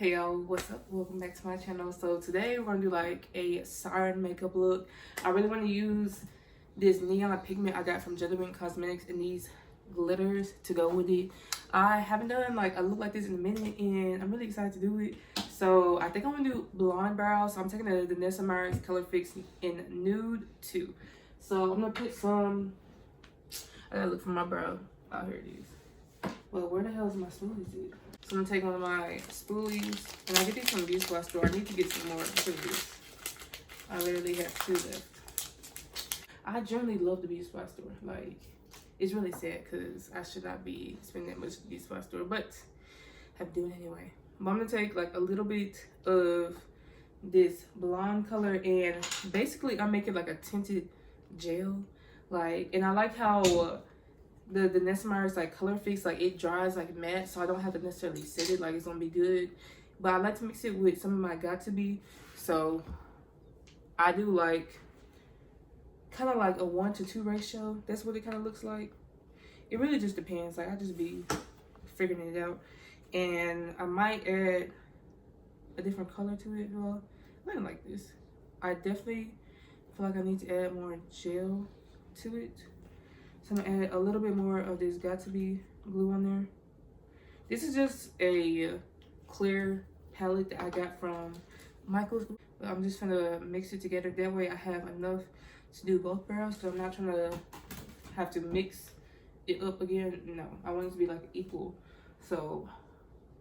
Hey y'all, what's up? Welcome back to my channel. So today we're gonna do like a siren makeup look. I really want to use this neon pigment I got from Gentleman Cosmetics and these glitters to go with it. I haven't done like a look like this in a minute and I'm really excited to do it. So I think I'm gonna do blonde brows. So I'm taking the Nessa Myers Color Fix in Nude 2. So I'm gonna put some, I gotta look for my brow. Oh, here it is. Well, where the hell is my spoolies at? So I'm gonna take one of my spoolies, and I get these from the beauty supply store. I need to get some more of this. I literally have 2 left. I generally love the beauty supply store. Like, it's really sad because I should not be spending that much at the beauty supply store, but I have to do it anyway. But I'm gonna take like a little bit of this blonde color, and basically I make it like a tinted gel. Like, and I like how the Nessa Myers like Color Fix, like it dries like matte, so I don't have to necessarily set it like it's gonna be good. But I like to mix it with some of my Got To Be, so I do like kind of like a 1:2 ratio. That's what it kind of looks like. It really just depends. Like I just be figuring it out, and I might add a different color to it. Well, I don't like this. I definitely feel like I need to add more gel to it. So I'm gonna add a little bit more of this Got To Be glue on there. This is just a clear palette that I got from Michael's. But I'm just gonna mix it together. That way I have enough to do both brows. So I'm not trying to have to mix it up again. No, I want it to be like equal. So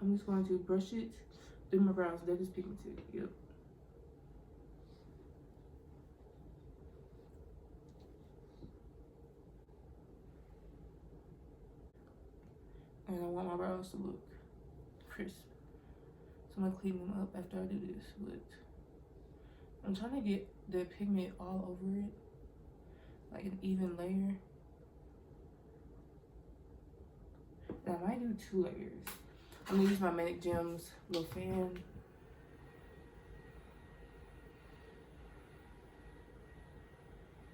I'm just going to brush it through my brows. They're just pigmented. Yep. And I want my brows to look crisp. So I'm gonna clean them up after I do this, but I'm trying to get the pigment all over it, like an even layer. And I might do 2 layers. I'm gonna use my Manic Gems little fan.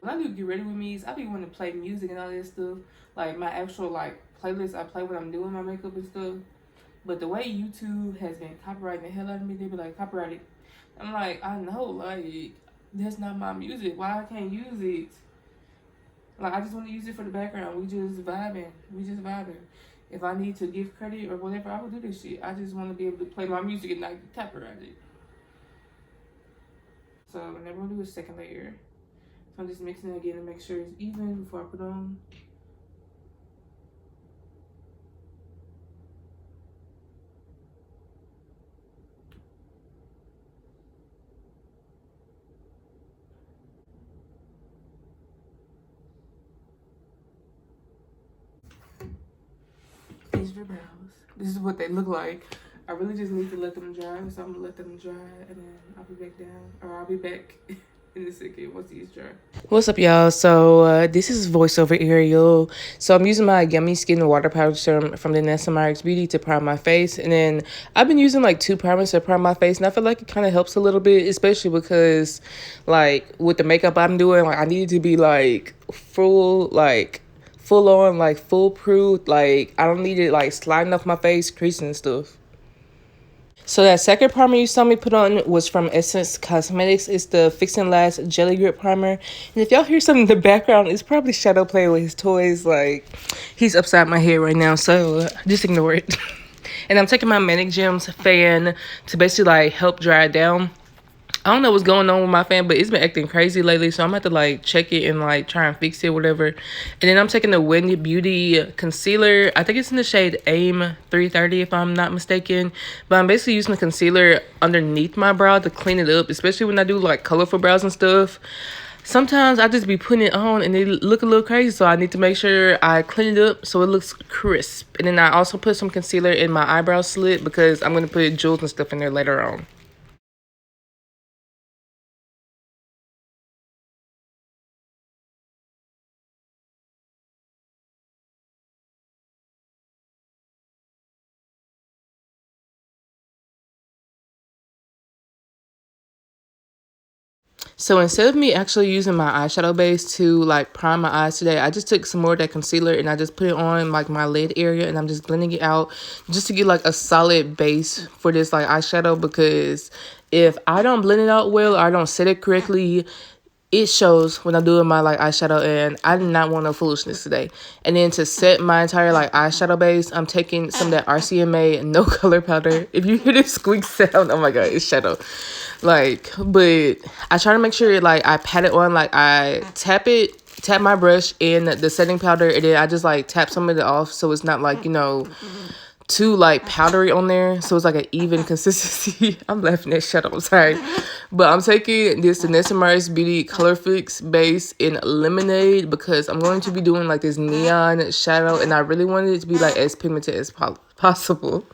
When I do Get Ready With Me's, I be wanting to play music and all this stuff. Like my actual like playlist I play when I'm doing my makeup and stuff. But the way YouTube has been copyrighting the hell out of me, they be like, copyrighted. I'm like, I know, like, that's not my music. Why I can't use it? Like, I just want to use it for the background. We just vibing. We just vibing. If I need to give credit or whatever, I will do this shit. I just want to be able to play my music and not get copyrighted. So, I'm never going to do a second layer. So, I'm just mixing it again to make sure it's even before I put on. These are the brows. This is what they look like. I really just need to let them dry, so I'm gonna let them dry and then I'll be back down, or I'll be back in a second once these dry. What's up, y'all? So this is voiceover Ariel. So I'm using my Yummy Skin Water Powder Serum from the Nessa Myers Beauty to prime my face, and then I've been using like 2 primers to prime my face, and I feel like it kind of helps a little bit, especially because like with the makeup I'm doing, like I needed to be like full on, like foolproof. Like I don't need it like sliding off my face, creasing and stuff. So that second primer you saw me put on was from Essence Cosmetics. It's the Fix and Last Jelly Grip Primer. And if y'all hear something in the background, it's probably Shadow playing with his toys. Like, he's upside my head right now, so just ignore it. And I'm taking my Manic Gems fan to basically like help dry it down. I don't know what's going on with my fan, but it's been acting crazy lately, so I'm going to have to like check it and like try and fix it, whatever. And then I'm taking the Wendy Beauty concealer. I think it's in the shade AIM 330 if I'm not mistaken. But I'm basically using the concealer underneath my brow to clean it up, especially when I do like colorful brows and stuff. Sometimes I just be putting it on and they look a little crazy, so I need to make sure I clean it up so it looks crisp. And then I also put some concealer in my eyebrow slit because I'm going to put jewels and stuff in there later on. So instead of me actually using my eyeshadow base to like prime my eyes today, I just took some more of that concealer and I just put it on like my lid area, and I'm just blending it out just to get like a solid base for this like eyeshadow, because if I don't blend it out well or I don't set it correctly, it shows when I'm doing my like eyeshadow, and I did not want no foolishness today. And then to set my entire like eyeshadow base, I'm taking some of that RCMA no color powder. If you hear this squeak sound, oh my god, it's shadow. Like, but I try to make sure like I pat it on, like I tap my brush in the setting powder, and then I just like tap some of it off so it's not like, you know, too like powdery on there, so it's like an even consistency. I'm laughing at shadow, I'm sorry. But I'm taking this Vanessa Mars Beauty Color Fix base in Lemonade because I'm going to be doing like this neon shadow, and I really wanted it to be like as pigmented as possible.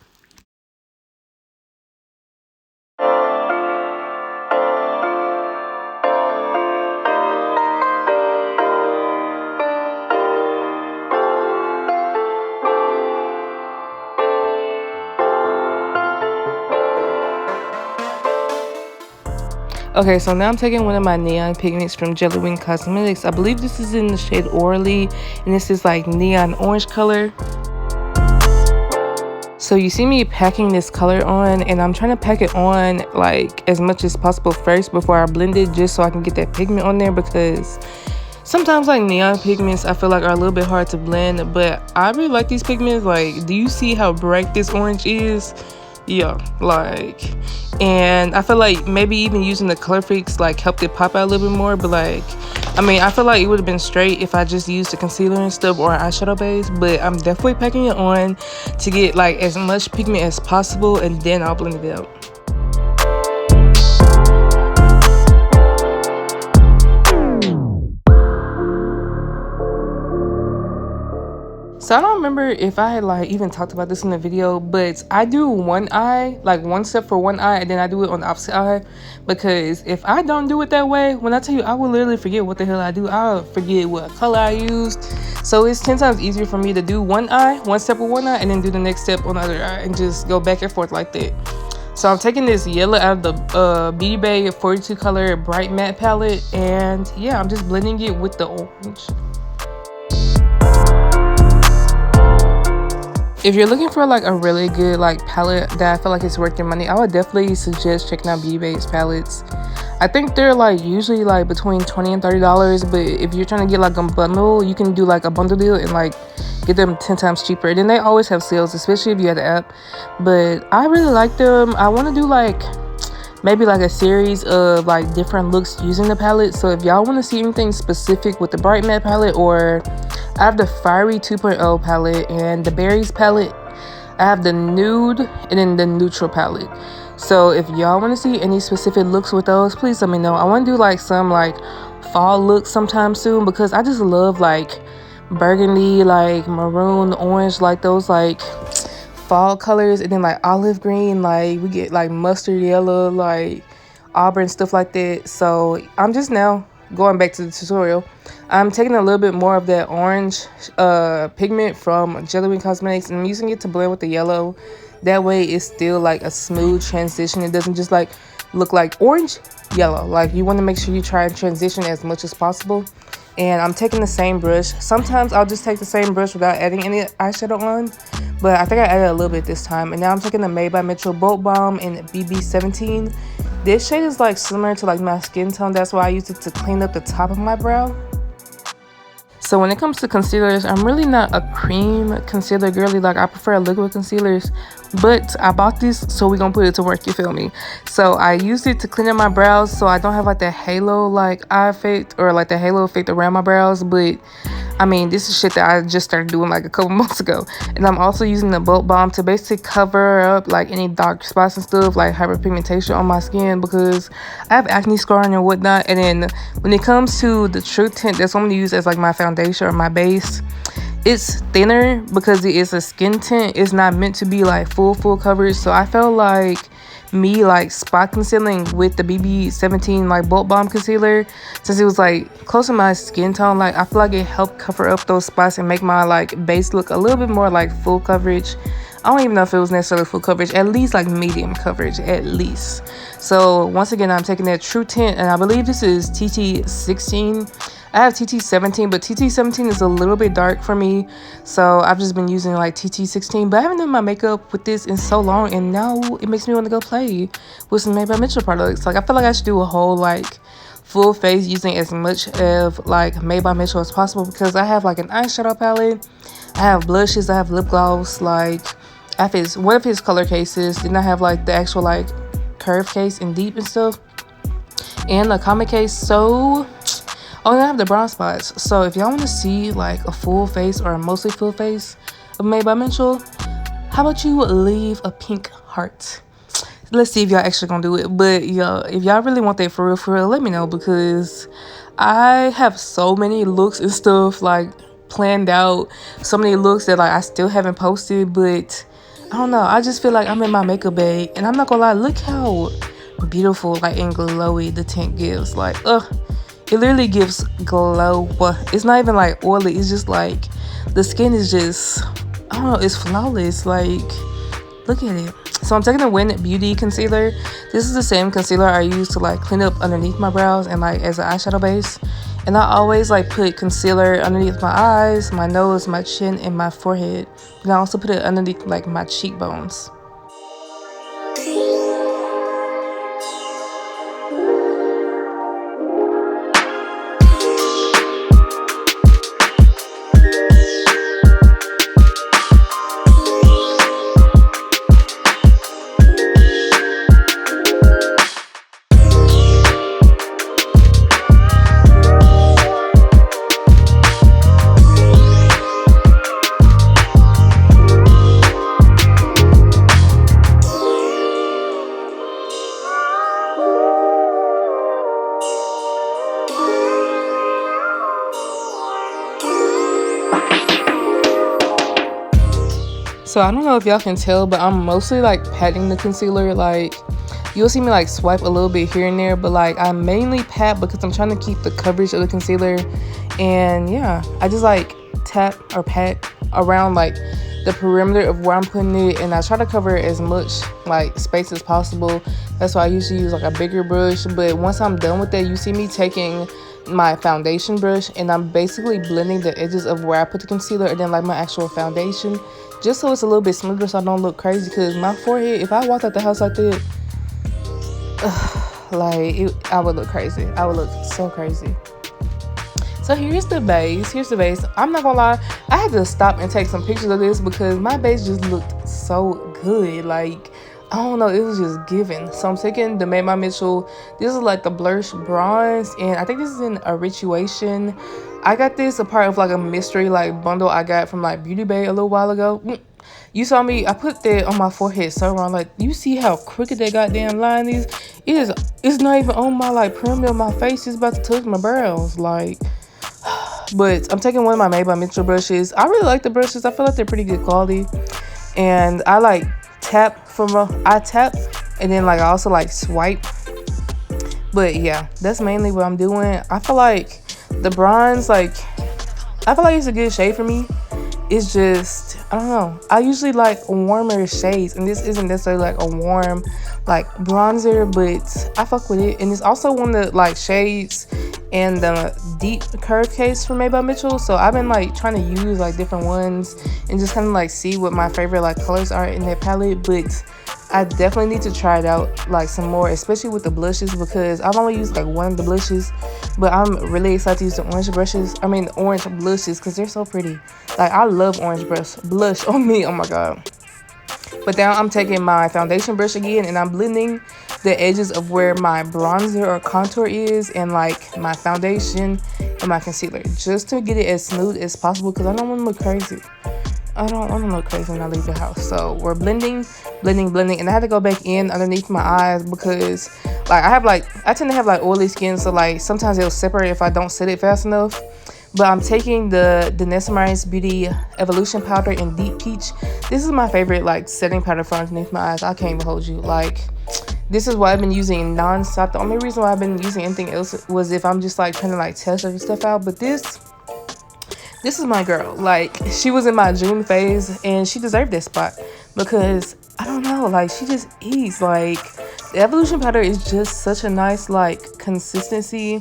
Okay, so now I'm taking one of my neon pigments from Jelly Cosmetics. I believe this is in the shade Orly, and this is like neon orange color. So you see me packing this color on, and I'm trying to pack it on like as much as possible first before I blend it, just so I can get that pigment on there, because sometimes like neon pigments I feel like are a little bit hard to blend, but I really like these pigments. Like, do you see how bright this orange is? Yeah, like, and I feel like maybe even using the Color Fix like helped it pop out a little bit more, but like, I mean, I feel like it would have been straight if I just used the concealer and stuff or an eyeshadow base, but I'm definitely packing it on to get like as much pigment as possible, and then I'll blend it out. So I don't remember if I had like even talked about this in the video, but I do one eye, like one step for one eye, and then I do it on the opposite eye, because if I don't do it that way, when I tell you, I will literally forget what the hell I do. I'll forget what color I used. So it's 10 times easier for me to do one eye, one step with one eye, and then do the next step on the other eye, and just go back and forth like that. So I'm taking this yellow out of the Beauty Bay 42 color bright matte palette, and yeah, I'm just blending it with the orange. If you're looking for like a really good like palette that I feel like it's worth your money, I would definitely suggest checking out Beauty Bay's palettes. I think they're like usually like between $20 and $30, but if you're trying to get like a bundle, you can do like a bundle deal and like get them 10 times cheaper. And then they always have sales, especially if you have the app. But I really like them. I want to do like maybe like a series of like different looks using the palette. So if y'all want to see anything specific with the bright matte palette, or I have the Fiery 2.0 palette and the Berries palette, I have the nude and then the neutral palette. So if y'all want to see any specific looks with those, please let me know. I want to do like some like fall looks sometime soon, because I just love like burgundy, like maroon, orange, like those like fall colors, and then like olive green, like we get like mustard yellow, like auburn, stuff like that. So I'm just now going back to the tutorial. I'm taking a little bit more of that orange pigment from Jelly Cosmetics, and I'm using it to blend with the yellow. That way it's still like a smooth transition. It doesn't just like look like orange yellow. Like, you want to make sure you try and transition as much as possible. And I'm taking the same brush. Sometimes I'll just take the same brush without adding any eyeshadow on, but I think I added a little bit this time. And now I'm taking the Made by Metro Bold Balm in BB17. This shade is like similar to like my skin tone. That's why I use it to clean up the top of my brow. So when it comes to concealers, I'm really not a cream concealer girly. Like, I prefer liquid concealers, but I bought this, so we're gonna put it to work, you feel me? So I used it to clean up my brows so I don't have like that halo like eye effect, or like the halo effect around my brows. But I mean, this is shit that I just started doing like a couple months ago. And I'm also using the Bold Balm to basically cover up like any dark spots and stuff, like hyperpigmentation on my skin, because I have acne scarring and whatnot. And then when it comes to the True Tint, that's what I'm gonna use as like my foundation or my base. It's thinner because it is a skin tint. It's not meant to be like full coverage. So I felt like me like spot concealing with the BB17 like Bold Balm concealer, since it was like close to my skin tone, like I feel like it helped cover up those spots and make my like base look a little bit more like full coverage. I don't even know if it was necessarily full coverage, at least like medium coverage, at least. So once again, I'm taking that True Tint, and I believe this is TT16. I have TT17, but TT17 is a little bit dark for me, so I've just been using like TT16. But I haven't done my makeup with this in so long, and now it makes me want to go play with some Made by Mitchell products. Like, I feel like I should do a whole like full face using as much of like Made by Mitchell as possible, because I have like an eyeshadow palette, I have blushes, I have lip gloss, like I have one of his color cases, then I have like the actual like curve case in deep and stuff, and the comic case. So oh, and I have the brown spots. So if y'all want to see like a full face or a mostly full face of Made by Mitchell, how about you leave a pink heart? Let's see if y'all actually gonna do it. But yo, if y'all really want that for real, let me know, because I have so many looks and stuff like planned out, so many looks that like I still haven't posted. But I don't know, I just feel like I'm in my makeup bag, and I'm not gonna lie, look how beautiful like and glowy the tint gives. Like, it literally gives glow. It's not even like oily, it's just like the skin is just, I don't know, it's flawless. Like, look at it. So I'm taking the Win Beauty concealer. This is the same concealer I use to like clean up underneath my brows and like as an eyeshadow base. And I always like put concealer underneath my eyes, my nose, my chin, and my forehead. And I also put it underneath like my cheekbones. So I don't know if y'all can tell, but I'm mostly like patting the concealer. Like, you'll see me like swipe a little bit here and there, but like I mainly pat because I'm trying to keep the coverage of the concealer. And yeah, I just like tap or pat around like the perimeter of where I'm putting it, and I try to cover as much like space as possible. That's why I usually use like a bigger brush. But once I'm done with that, you see me taking my foundation brush and I'm basically blending the edges of where I put the concealer and then like my actual foundation, just so it's a little bit smoother, so I don't look crazy. Because my forehead, if I walked out the house like that, I would look crazy. I would look so crazy. So here's the base. I'm not gonna lie, I had to stop and take some pictures of this because my base just looked so good. Like, I don't know, it was just giving. So I'm taking the Made by Mitchell. This is like the blush bronze, and I think this is in a Rituation. I got this a part of like a mystery like bundle I got from like Beauty Bay a little while ago. You saw me, I put that on my forehead so wrong. Like, you see how crooked that goddamn line is? It's not even on my like perimeter of my face. It's about to touch my brows. Like, but I'm taking one of my Made by Mitchell brushes. I really like the brushes. I feel like they're pretty good quality. And I like tap and then like I also like swipe. But yeah, that's mainly what I'm doing. I feel like the bronze, like, I feel like it's a good shade for me. It's just, I don't know, I usually like warmer shades, and this isn't necessarily like a warm like bronzer, but I fuck with it. And it's also one of the like shades in the deep curve case for Made by Mitchell. So I've been like trying to use like different ones and just kind of like see what my favorite like colors are in that palette. But I definitely need to try it out like some more, especially with the blushes, because I've only used like one of the blushes, but I'm really excited to use the orange blushes because they're so pretty. Like, I love orange blush on me, oh my god. But now I'm taking my foundation brush again and I'm blending the edges of where my bronzer or contour is and like my foundation and my concealer, just to get it as smooth as possible because I don't want to look crazy. I don't want to look crazy when I leave the house. So we're blending, and I had to go back in underneath my eyes because like I tend to have like oily skin, so like sometimes it'll separate if I don't set it fast enough. But I'm taking the Nesmerize Beauty Evolution powder in Deep Peach. This is my favorite like setting powder for underneath my eyes. I can't even hold you. Like, this is what I've been using non-stop. The only reason why I've been using anything else was if I'm just like trying to like test other stuff out. But this is my girl. Like, she was in my June phase and she deserved this spot because I don't know, like she just eats. Like the evolution powder is just such a nice like consistency,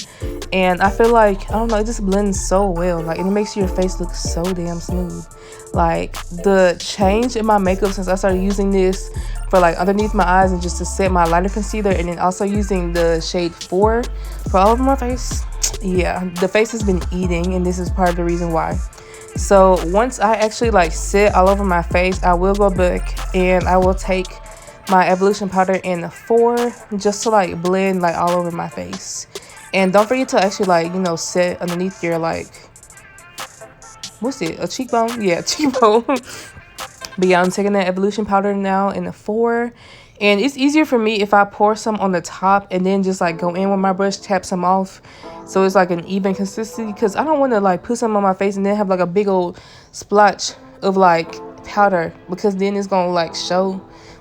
and I feel like, I don't know, it just blends so well, like, and it makes your face look so damn smooth. Like the change in my makeup since I started using this for like underneath my eyes and just to set my lighter concealer, and then also using the shade 4 for all over my face, yeah, the face has been eating, and this is part of the reason why. So once I actually like set all over my face, I will go back and I will take my evolution powder in 4 just to like blend like all over my face. And don't forget to actually like, you know, set underneath your like, what's it, a cheekbone? Yeah, cheekbone. But yeah, I'm taking that evolution powder now in 4, and it's easier for me if I pour some on the top and then just like go in with my brush, tap some off, so it's like an even consistency, because I don't want to like put some on my face and then have like a big old splotch of like powder, because then it's gonna like show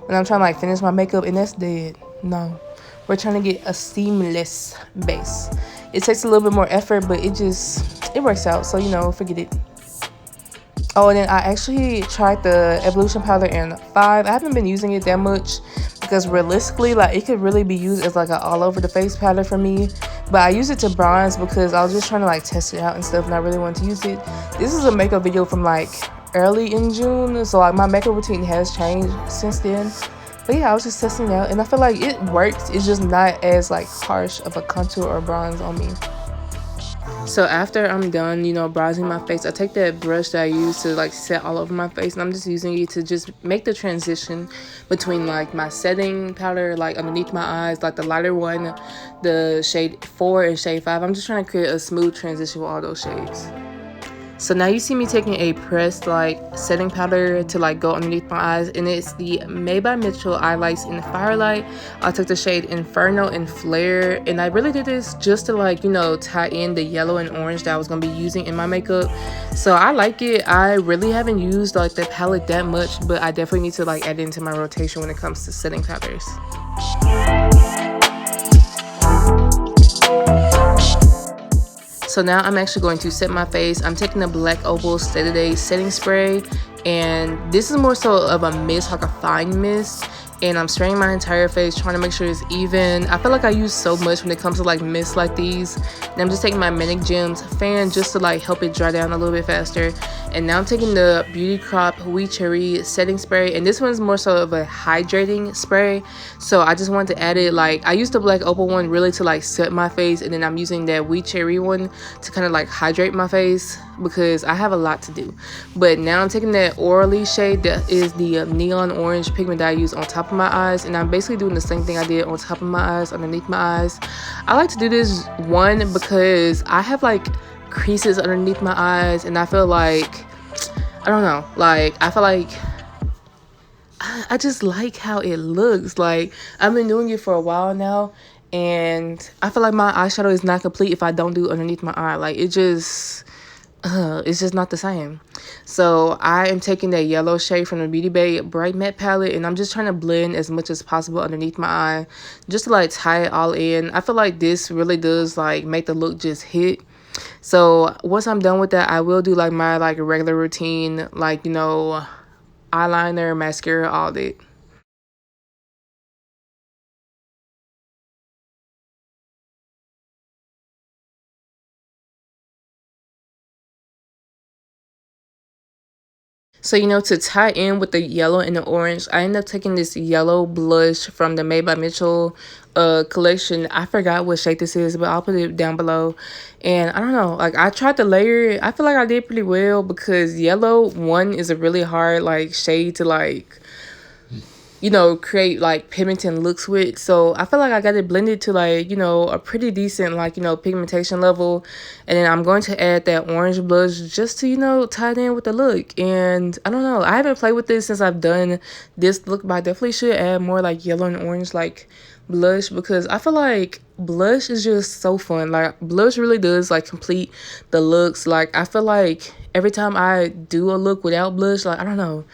when I'm trying to like finish my makeup, and that's dead. No, we're trying to get a seamless base. It takes a little bit more effort, but it works out, so you know, forget it. Oh, and then I actually tried the evolution powder in 5. I haven't been using it that much because realistically, like, it could really be used as like an all over the face powder for me. But I use it to bronze because I was just trying to like test it out and stuff, and I really wanted to use it. This is a makeup video from like early in June, so like my makeup routine has changed since then. But yeah, I was just testing it out, and I feel like it works. It's just not as like harsh of a contour or bronze on me. So after I'm done, you know, bronzing my face, I take that brush that I use to like set all over my face, and I'm just using it to just make the transition between like my setting powder like underneath my eyes, like the lighter one, the shade 4 and shade 5. I'm just trying to create a smooth transition with all those shades. So now you see me taking a pressed like setting powder to like go underneath my eyes, and it's the Made by Mitchell Eye Lights in Firelight. I took the shade Inferno and Flare, and I really did this just to like, you know, tie in the yellow and orange that I was gonna be using in my makeup. So I like it. I really haven't used like the palette that much, but I definitely need to like add it into my rotation when it comes to setting powders. So now I'm actually going to set my face. I'm taking the Black Opal Stay Today setting spray, and this is more so of a mist, like a fine mist, and I'm spraying my entire face, trying to make sure it's even. I feel like I use so much when it comes to like mists like these, and I'm just taking my Manic Gems fan just to like help it dry down a little bit faster. And now I'm taking the Beauty Crop Wheat Cherry setting spray, and this one's more so of a hydrating spray, so I just wanted to add it. Like, I used the Black Opal one really to like set my face, and then I'm using that Wheat Cherry one to kind of like hydrate my face because I have a lot to do. But now I'm taking that Orally shade that is the neon orange pigment that I use on top of my eyes, and I'm basically doing the same thing I did on top of my eyes, underneath my eyes. I like to do this one because I have like creases underneath my eyes, and I feel like, I don't know, like I feel like I just like how it looks. Like, I've been doing it for a while now, and I feel like my eyeshadow is not complete if I don't do underneath my eye. Like, it's just not the same. So I am taking that yellow shade from the Beauty Bay Bright Matte palette, and I'm just trying to blend as much as possible underneath my eye just to like tie it all in. I feel like this really does like make the look just hit. So once I'm done with that, I will do like my like regular routine, like, you know, eyeliner, mascara, all that. So, you know, to tie in with the yellow and the orange, I ended up taking this yellow blush from the Made by Mitchell collection. I forgot what shade this is, but I'll put it down below. And I don't know, like, I tried to layer it. I feel like I did pretty well because yellow, one, is a really hard like shade to like, you know, create like pigmented looks with. So I feel like I got it blended to like, you know, a pretty decent like, you know, pigmentation level. And then I'm going to add that orange blush just to, you know, tie it in with the look. And I don't know, I haven't played with this since I've done this look, but I definitely should add more like yellow and orange like blush, because I feel like blush is just so fun. Like, blush really does like complete the looks. Like, I feel like every time I do a look without blush, like, I don't know,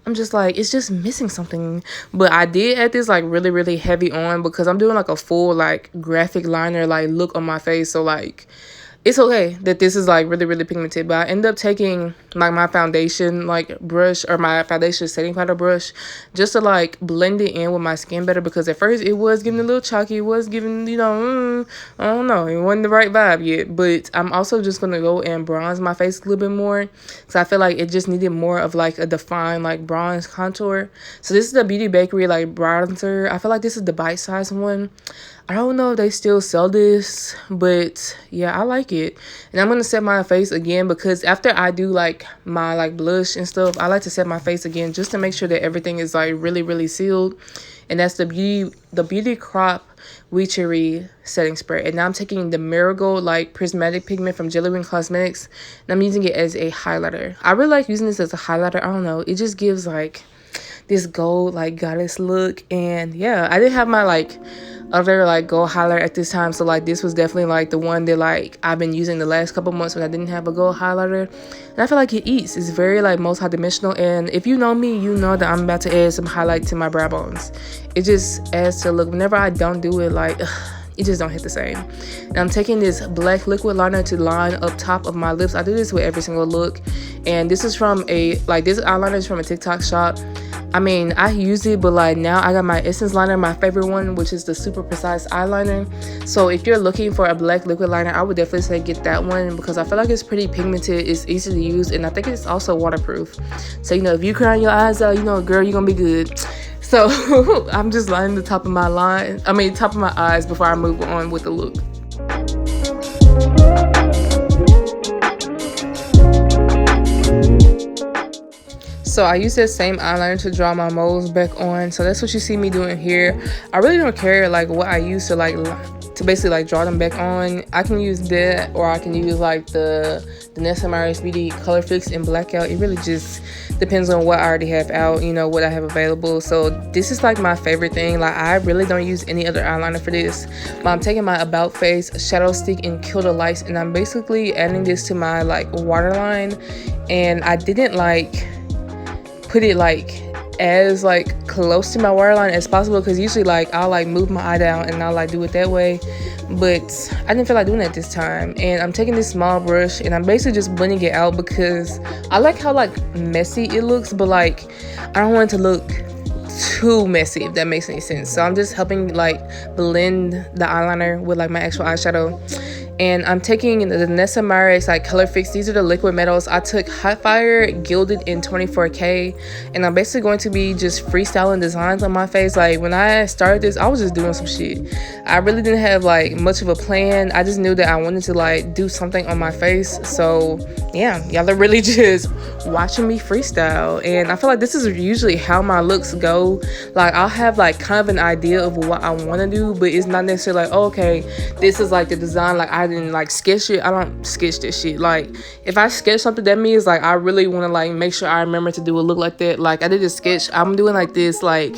I'm just like, it's just missing something. But I did add this like really, really heavy on because I'm doing like a full like graphic liner like look on my face. So like, it's okay that this is like really really pigmented, but I end up taking like my foundation like brush, or my foundation setting powder brush, just to like blend it in with my skin better, because at first it was giving a little chalky, it was giving, you know, I don't know, it wasn't the right vibe yet. But I'm also just gonna go and bronze my face a little bit more, because I feel like it just needed more of like a defined like bronze contour. So this is the Beauty Bakery like bronzer. I feel like this is the bite-sized one. I don't know if they still sell this, but yeah, I like it. And I'm gonna set my face again, because after I do like my like blush and stuff, I like to set my face again just to make sure that everything is like really really sealed. And that's the Beauty Crop Witchery setting spray. And now I'm taking the Marigold like prismatic pigment from Jelly Cosmetics, and I'm using it as a highlighter. I really like using this as a highlighter. I don't know, it just gives like this gold like goddess look. And yeah, I didn't have my like other like gold highlighter at this time, so like this was definitely like the one that like I've been using the last couple months when I didn't have a gold highlighter. And I feel like it eats. It's very like multi-dimensional, and if you know me, you know that I'm about to add some highlight to my brow bones. It just adds to the look. Whenever I don't do it, like it just don't hit the same. And I'm taking this black liquid liner to line up top of my lips. I do this with every single look, and this is from a like this eyeliner is from a TikTok shop. I mean, I use it, but like now I got my Essence liner, my favorite one, which is the Super Precise eyeliner. So if you're looking for a black liquid liner, I would definitely say get that one, because I feel like it's pretty pigmented, it's easy to use, and I think it's also waterproof. So, you know, if you cry your eyes out, you know, girl, you're gonna be good. So I'm just lining the top of my top of my eyes before I move on with the look. So I use that same eyeliner to draw my moles back on. So that's what you see me doing here. I really don't care like what I use to like to basically like draw them back on. I can use that, or I can use like the Nessa Beauty Color Fix in Blackout. It really just depends on what I already have out, you know, what I have available. So this is like my favorite thing. Like I really don't use any other eyeliner for this, but I'm taking my About Face shadow stick and Kill the Lights, and I'm basically adding this to my like waterline. And I didn't like put it like as like close to my waterline as possible, because usually like I'll like move my eye down and I'll like do it that way, but I didn't feel like doing that this time. And I'm taking this small brush and I'm basically just blending it out, because I like how like messy it looks, but like I don't want it to look too messy, if that makes any sense. So I'm just helping like blend the eyeliner with like my actual eyeshadow. And I'm taking the Nessa like Color Fix. These are the liquid metals. I took Hot Fire, Gilded in 24K, and I'm basically going to be just freestyling designs on my face. Like when I started this, I was just doing some shit. I really didn't have like much of a plan. I just knew that I wanted to like do something on my face. So yeah, y'all are really just watching me freestyle. And I feel like this is usually how my looks go. Like I'll have like kind of an idea of what I want to do, but it's not necessarily like, oh, okay, this is like the design. Like I didn't like sketch it. I don't sketch this shit. Like if I sketch something, that means like I really want to like make sure I remember to do a look like that. Like I did a sketch, I'm doing like this like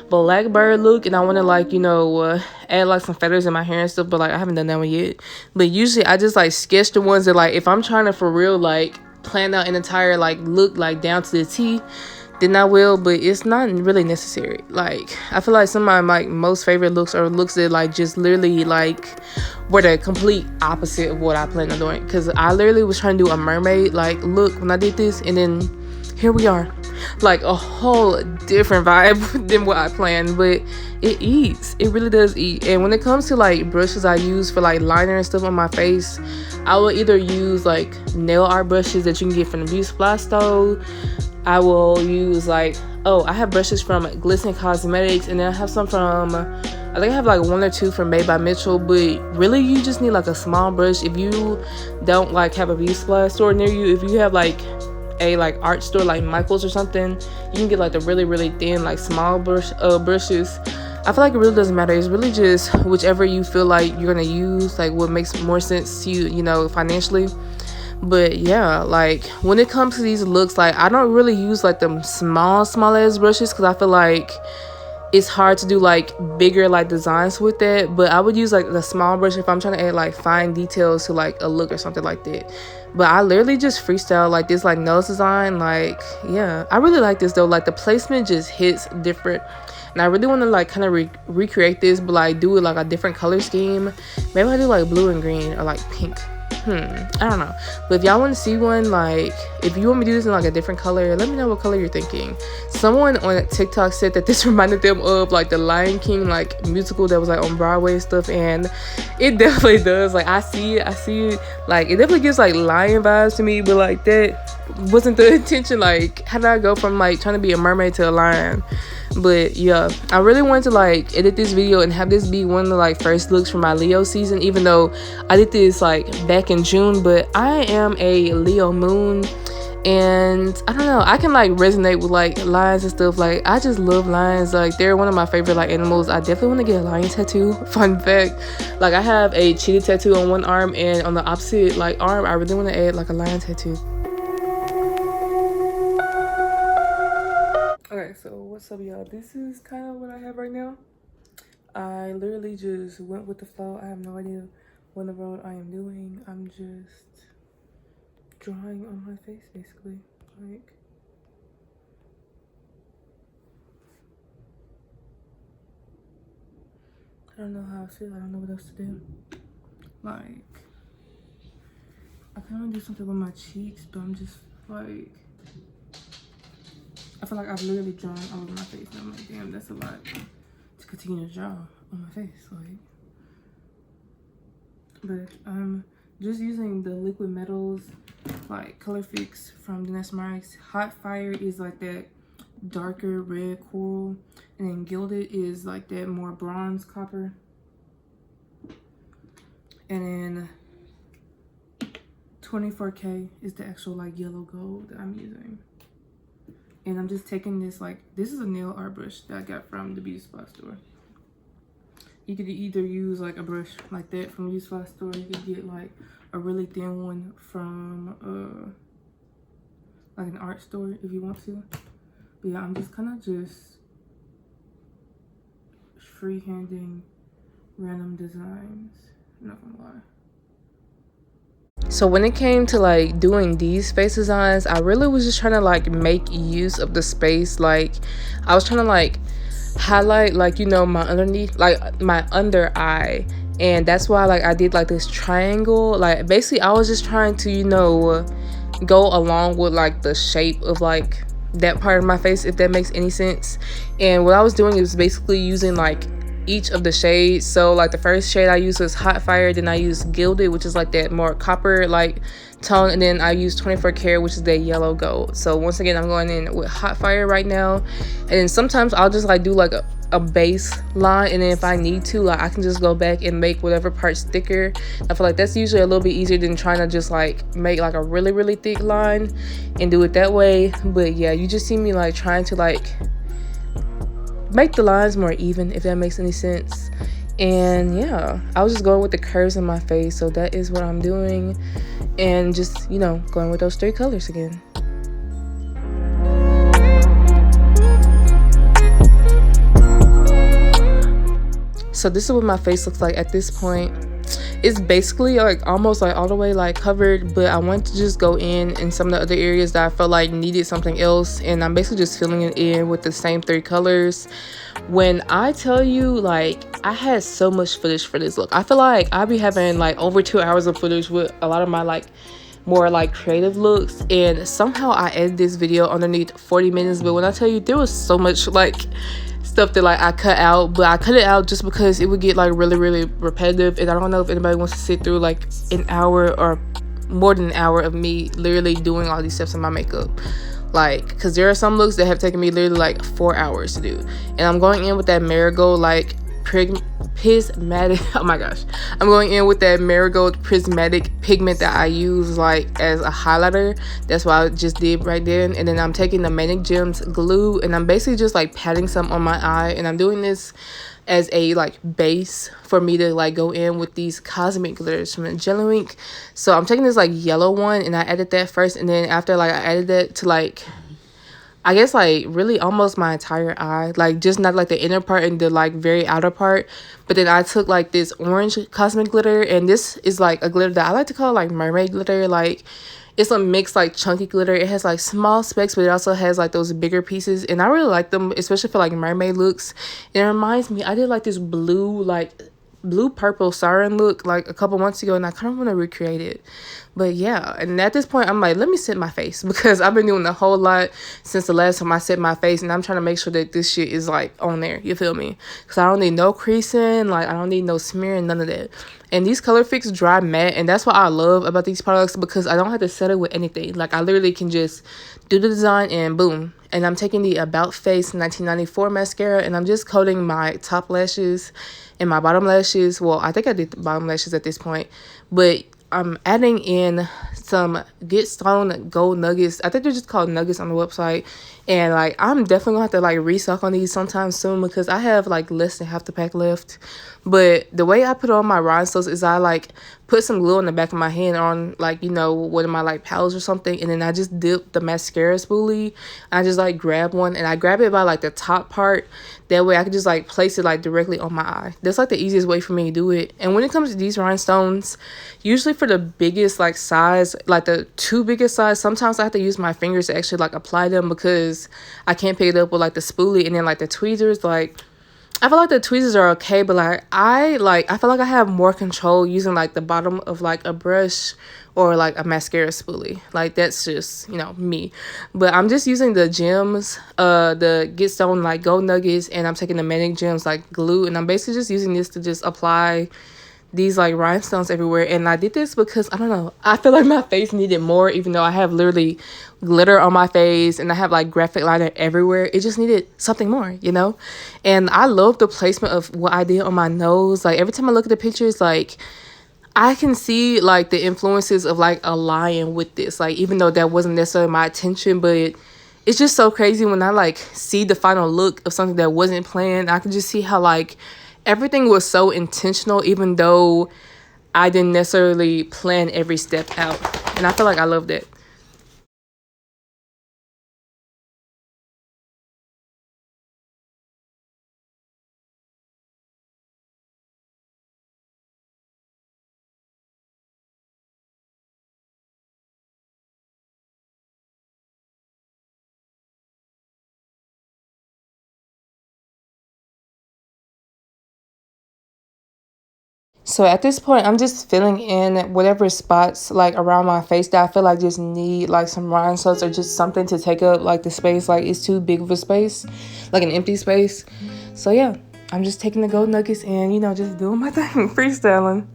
blackbird look, and I want to like, you know, add like some feathers in my hair and stuff, but like I haven't done that one yet. But usually I just like sketch the ones that like if I'm trying to for real like plan out an entire like look like down to the T, then I will, but it's not really necessary. Like I feel like some of my like most favorite looks are looks that like just literally like were the complete opposite of what I planned on doing, because I literally was trying to do a mermaid like look when I did this, and then here we are, like a whole different vibe than what I planned. But it eats, it really does eat. And when it comes to like brushes I use for like liner and stuff on my face, I will either use like nail art brushes that you can get from the beauty supply store. I will use like, oh, I have brushes from Glisten Cosmetics, and then I have some from, I think I have like one or two from Made by Mitchell. But really you just need like a small brush. If you don't like have a beauty supply store near you, if you have like a like art store like Michael's or something, you can get like the really really thin like small brushes. I feel like it really doesn't matter. It's really just whichever you feel like you're gonna use, like what makes more sense to you, you know, financially. But yeah, like when it comes to these looks, like I don't really use like them small ass brushes, because I feel like it's hard to do like bigger like designs with that. But I would use like the small brush if I'm trying to add like fine details to like a look or something like that. But I literally just freestyle like this like nose design. Like yeah, I really like this though. Like the placement just hits different, and I really want to like kind of recreate this, but like do it like a different color scheme. Maybe I do like blue and green, or like pink. I don't know. But if y'all want to see one, like, if you want me to do this in like a different color, let me know what color you're thinking. Someone on TikTok said that this reminded them of like the Lion King like musical that was like on Broadway and stuff, and it definitely does. Like, I see it, like it definitely gives like lion vibes to me, but like that wasn't the intention. Like, how did I go from like trying to be a mermaid to a lion? But yeah, I really wanted to like edit this video and have this be one of the like first looks for my Leo season, even though I did this like back in June. But I am a Leo moon, and I don't know, I can like resonate with like lions and stuff. Like, I just love lions. Like, they're one of my favorite like animals. I definitely want to get a lion tattoo. Fun fact, like, I have a cheetah tattoo on one arm, and on the opposite like arm I really want to add like a lion tattoo. Okay, so what's up, y'all? This is kind of what I have right now. I literally just went with the flow. I have no idea what in the world I am doing. I'm just drawing on my face, basically. Like, I don't know how I feel. I don't know what else to do. Like, I kind of do something with my cheeks, but I'm just like, I feel like I've literally drawn all over my face, and I'm like, damn, that's a lot to continue to draw on my face. Like, but I'm just using the liquid metals, like Color Fix from the Nebulas. Hot Fire is like that darker red coral, and then Gilded is like that more bronze copper, and then 24K is the actual like yellow gold that I'm using. And I'm just taking this, like, this is a nail art brush that I got from the beauty supply store. You could either use like a brush like that from the beauty supply store. You could get like a really thin one from like an art store if you want to. But yeah, I'm just kind of just freehanding random designs. I'm not gonna lie. So when it came to like doing these face designs, I really was just trying to like make use of the space. Like, I was trying to like highlight, like, you know, my underneath, like my under eye, and that's why like I did like this triangle. Like, basically I was just trying to, you know, go along with like the shape of like that part of my face, if that makes any sense. And what I was doing is basically using like each of the shades. So like the first shade I used was Hot Fire, then I used Gilded, which is like that more copper like tone, and then I used 24 karat, which is that yellow gold. So once again, I'm going in with Hot Fire right now, and then sometimes I'll just like do like a base line, and then if I need to, like, I can just go back and make whatever parts thicker. I feel like that's usually a little bit easier than trying to just like make like a really thick line and do it that way. But yeah, you just see me like trying to like make the lines more even, if that makes any sense. And yeah, I was just going with the curves in my face, so that is what I'm doing, and just, you know, going with those three colors again. So this is what my face looks like at this point. It's basically like almost like all the way like covered, but I wanted to just go in some of the other areas that I felt like needed something else, and I'm basically just filling it in with the same three colors. When I tell you, like, I had so much footage for this look. I feel like I be having like over 2 hours of footage with a lot of my like more like creative looks, and somehow I edited this video underneath 40 minutes. But when I tell you, there was so much like stuff that like I cut out, but I cut it out just because it would get like really repetitive, and I don't know if anybody wants to sit through like an hour or more than an hour of me literally doing all these steps in my makeup. Like, because there are some looks that have taken me literally like 4 hours to do, and I'm going in with that marigold like prismatic, oh my gosh, I'm going in with that marigold prismatic pigment that I use like as a highlighter. That's what I just did right then. And then I'm taking the Manic Gems glue, and I'm basically just like patting some on my eye, and I'm doing this as a like base for me to like go in with these cosmic glitters from Jelly. So I'm taking this like yellow one, and I added that first, and then after like I added that to like, I guess like really almost my entire eye, like just not like the inner part and the like very outer part. But then I took like this orange cosmic glitter, and this is like a glitter that I like to call like mermaid glitter. Like, it's a mixed like chunky glitter. It has like small specks, but it also has like those bigger pieces, and I really like them, especially for like mermaid looks. And it reminds me, I did like this blue like blue purple siren look like a couple months ago, and I kind of want to recreate it. But yeah, and at this point I'm like, let me set my face, because I've been doing a whole lot since the last time I set my face, and I'm trying to make sure that this shit is like on there, you feel me? Because I don't need no creasing, like I don't need no smearing, none of that. And these Color Fix dry matte, and that's what I love about these products, because I don't have to set it with anything. Like I literally can just do the design and boom. And I'm taking the About Face 1994 mascara, and I'm just coating my top lashes and my bottom lashes. Well, I think I did the bottom lashes at this point, but I'm adding in some Get Stone Gold Nuggets. I think they're just called Nuggets on the website. And like, I'm definitely gonna have to like restock on these sometime soon, because I have like less than half the pack left. But the way I put on my rhinestones is I like put some glue on the back of my hand on like, you know, one of my like palettes or something, and then I just dip the mascara spoolie. I just like grab one, and I grab it by like the top part. That way I can just like place it like directly on my eye. That's like the easiest way for me to do it. And when it comes to these rhinestones, usually for the biggest like size, like the 2 biggest size, sometimes I have to use my fingers to actually like apply them, because I can't pick it up with like the spoolie. And then like the tweezers, like I feel like the tweezers are okay, but like I feel like I have more control using like the bottom of like a brush or like a mascara spoolie. Like that's just, you know, me. But I'm just using the gems, the Get Stone like Gold Nuggets, and I'm taking the Manic Gems like glue, and I'm basically just using this to just apply these like rhinestones everywhere. And I did this because I don't know, I feel like my face needed more, even though I have literally glitter on my face and I have like graphic liner everywhere. It just needed something more, you know. And I love the placement of what I did on my nose. Like every time I look at the pictures, like I can see like the influences of like a lion with this, like even though that wasn't necessarily my intention. But it's just so crazy when I like see the final look of something that wasn't planned. I can just see how like everything was so intentional, even though I didn't necessarily plan every step out. And I feel like I love that. So at this point, I'm just filling in whatever spots like around my face that I feel like just need like some rhinestones or just something to take up like the space. Like it's too big of a space, like an empty space. So yeah, I'm just taking the gold nuggets and, you know, just doing my thing, freestyling.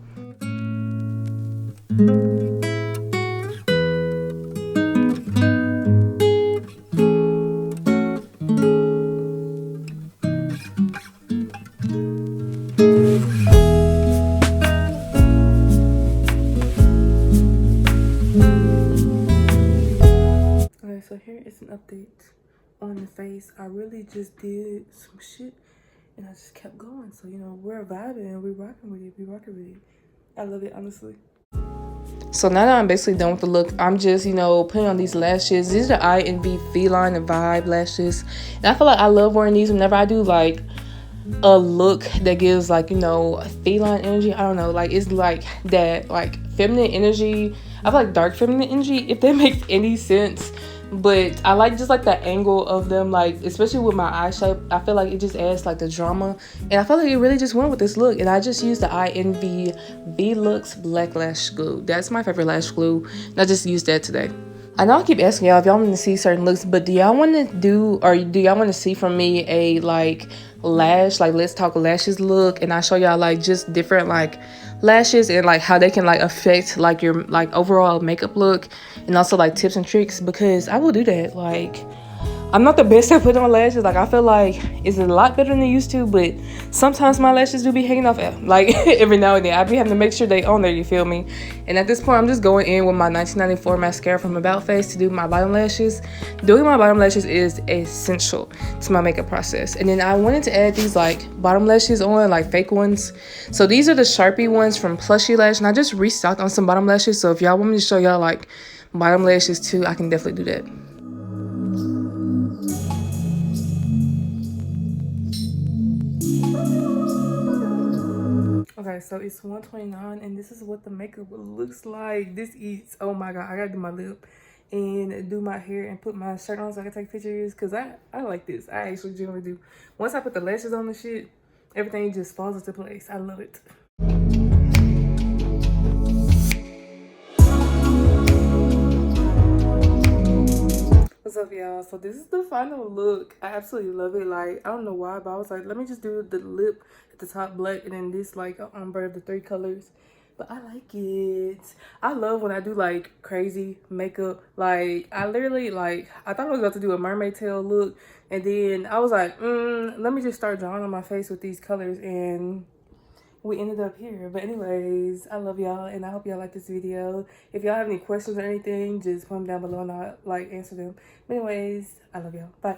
Okay, so here is an update on the face. I really just did some shit and I just kept going. So, you know, we're vibing and we're rocking with it. We rocking with it. I love it, honestly. So now that I'm basically done with the look, I'm just, you know, putting on these lashes. These are INV Feline and Vibe lashes. And I feel like I love wearing these whenever I do like a look that gives like, you know, feline energy. I don't know, like it's like that like feminine energy. I feel like dark feminine energy, if that makes any sense. But I like just like the angle of them, like especially with my eye shape. I feel like it just adds like the drama, and I feel like it really just went with this look. And I just used the INV Luxe Black Lash Glue. That's my favorite lash glue, and I just used that today. I know I keep asking y'all if y'all want to see certain looks, but do y'all want to do, or do y'all want to see from me a like lash, like let's talk lashes look, and I show y'all like just different like lashes and like how they can like affect like your like overall makeup look, and also like tips and tricks, because I will do that. Like I'm not the best at putting on lashes. Like I feel like it's a lot better than it used to, but sometimes my lashes do be hanging off like every now and then. I be having to make sure they on there, you feel me? And at this point, I'm just going in with my 1994 mascara from About Face to do my bottom lashes. Doing my bottom lashes is essential to my makeup process. And then I wanted to add these like bottom lashes on, like fake ones. So these are the Sharpie ones from Cushy Lash, and I just restocked on some bottom lashes. So if y'all want me to show y'all like bottom lashes too, I can definitely do that. Okay, so it's 1:29 and this is what the makeup looks like. This eats, oh my god, I gotta do my lip and do my hair and put my shirt on so I can take pictures, because I like this. I actually generally do. Once I put the lashes on the shit, everything just falls into place. I love it. What's up, y'all? So this is the final look. I absolutely love it. Like, I don't know why, but I was like, let me just do the lip at the top black and then this like an ombre of the 3 colors. But I like it. I love when I do like crazy makeup. Like, I literally like, I thought I was about to do a mermaid tail look, and then I was like, let me just start drawing on my face with these colors, and we ended up here. But anyways, I love y'all, and I hope y'all like this video. If y'all have any questions or anything, just put them down below and I'll like answer them. But anyways, I love y'all. Bye.